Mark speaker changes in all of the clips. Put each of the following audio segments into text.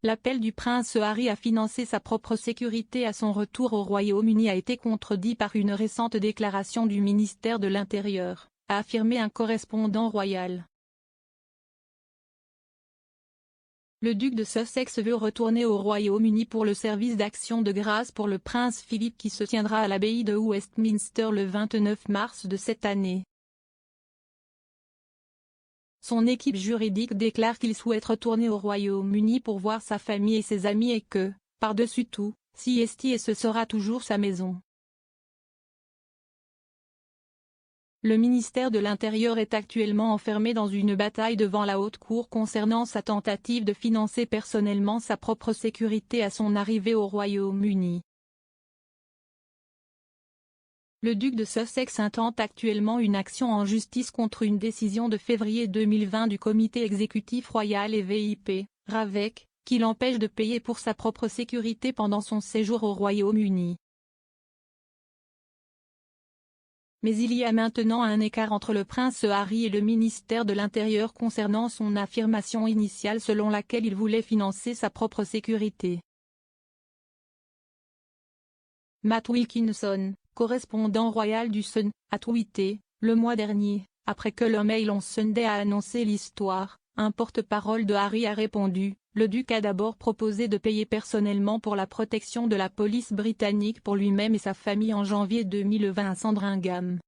Speaker 1: L'appel du prince Harry à financer sa propre sécurité à son retour au Royaume-Uni a été contredit par une récente déclaration du ministère de l'Intérieur, a affirmé un correspondant royal. Le duc de Sussex veut retourner au Royaume-Uni pour le service d'action de grâce pour le prince Philippe qui se tiendra à l'abbaye de Westminster le 29 mars de cette année. Son équipe juridique déclare qu'il souhaite retourner au Royaume-Uni pour voir sa famille et ses amis et que, par-dessus tout, et ce sera toujours sa maison. Le ministère de l'Intérieur est actuellement enfermé dans une bataille devant la Haute Cour concernant sa tentative de financer personnellement sa propre sécurité à son arrivée au Royaume-Uni. Le duc de Sussex intente actuellement une action en justice contre une décision de février 2020 du comité exécutif royal et VIP, RAVEC, qui l'empêche de payer pour sa propre sécurité pendant son séjour au Royaume-Uni. Mais il y a maintenant un écart entre le prince Harry et le ministère de l'Intérieur concernant son affirmation initiale selon laquelle il voulait financer sa propre sécurité. Matt Wilkinson, correspondant royal du Sun, a tweeté, le mois dernier, après que le Mail on Sunday a annoncé l'histoire, un porte-parole de Harry a répondu, le duc a d'abord proposé de payer personnellement pour la protection de la police britannique pour lui-même et sa famille en janvier 2020 à Sandringham.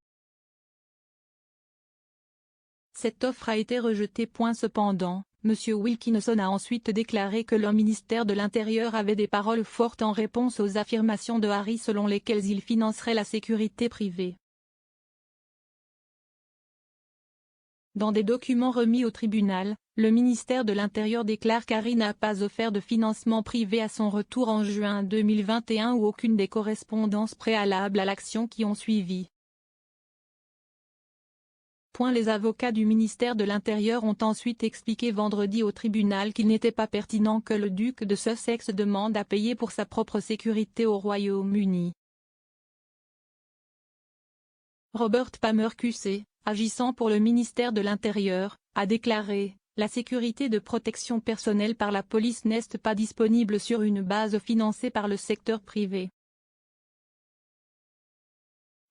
Speaker 1: Cette offre a été rejetée. Cependant, M. Wilkinson a ensuite déclaré que le ministère de l'Intérieur avait des paroles fortes en réponse aux affirmations de Harry selon lesquelles il financerait la sécurité privée. Dans des documents remis au tribunal, le ministère de l'Intérieur déclare qu'Harry n'a pas offert de financement privé à son retour en juin 2021 ou aucune des correspondances préalables à l'action qui ont suivi. Les avocats du ministère de l'Intérieur ont ensuite expliqué vendredi au tribunal qu'il n'était pas pertinent que le duc de Sussex demande à payer pour sa propre sécurité au Royaume-Uni. Robert Palmer QC, agissant pour le ministère de l'Intérieur, a déclaré « La sécurité de protection personnelle par la police n'est pas disponible sur une base financée par le secteur privé. »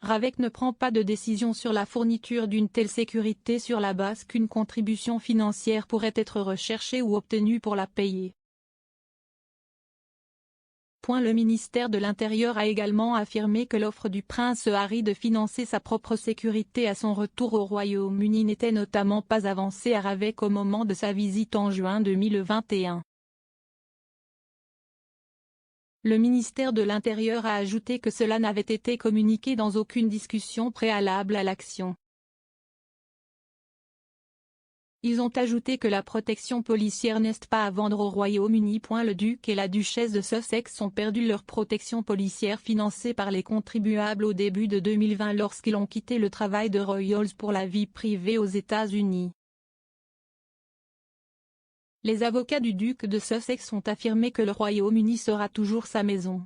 Speaker 1: RAVEC ne prend pas de décision sur la fourniture d'une telle sécurité sur la base qu'une contribution financière pourrait être recherchée ou obtenue pour la payer. Le ministère de l'Intérieur a également affirmé que l'offre du prince Harry de financer sa propre sécurité à son retour au Royaume-Uni n'était notamment pas avancée à RAVEC au moment de sa visite en juin 2021. Le ministère de l'Intérieur a ajouté que cela n'avait été communiqué dans aucune discussion préalable à l'action. Ils ont ajouté que la protection policière n'est pas à vendre au Royaume-Uni. Le duc et la duchesse de Sussex ont perdu leur protection policière financée par les contribuables au début de 2020 lorsqu'ils ont quitté le travail de Royals pour la vie privée aux États-Unis. Les avocats du duc de Sussex ont affirmé que le Royaume-Uni sera toujours sa maison.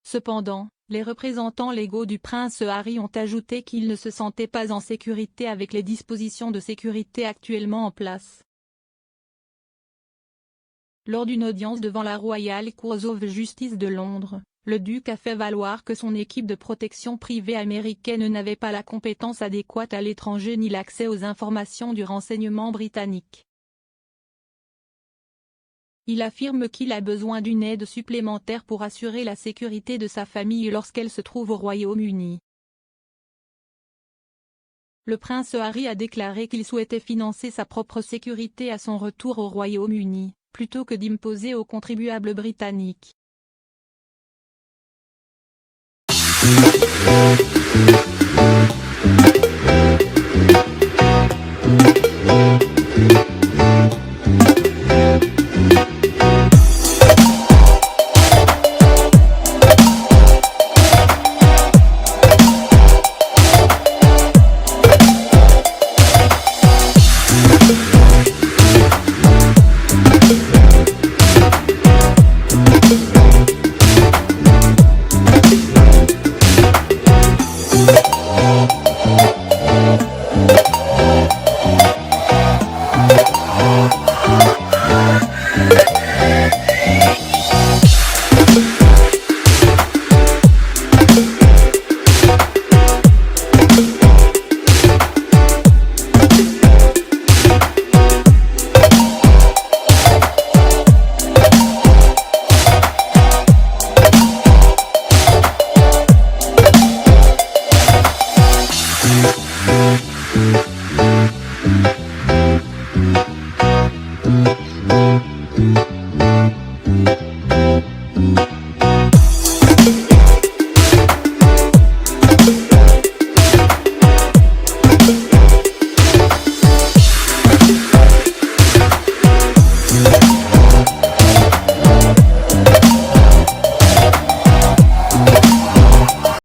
Speaker 1: Cependant, les représentants légaux du prince Harry ont ajouté qu'ils ne se sentaient pas en sécurité avec les dispositions de sécurité actuellement en place. Lors d'une audience devant la Royal Court of Justice de Londres, le duc a fait valoir que son équipe de protection privée américaine n'avait pas la compétence adéquate à l'étranger ni l'accès aux informations du renseignement britannique. Il affirme qu'il a besoin d'une aide supplémentaire pour assurer la sécurité de sa famille lorsqu'elle se trouve au Royaume-Uni. Le prince Harry a déclaré qu'il souhaitait financer sa propre sécurité à son retour au Royaume-Uni, plutôt que d'imposer aux contribuables britanniques.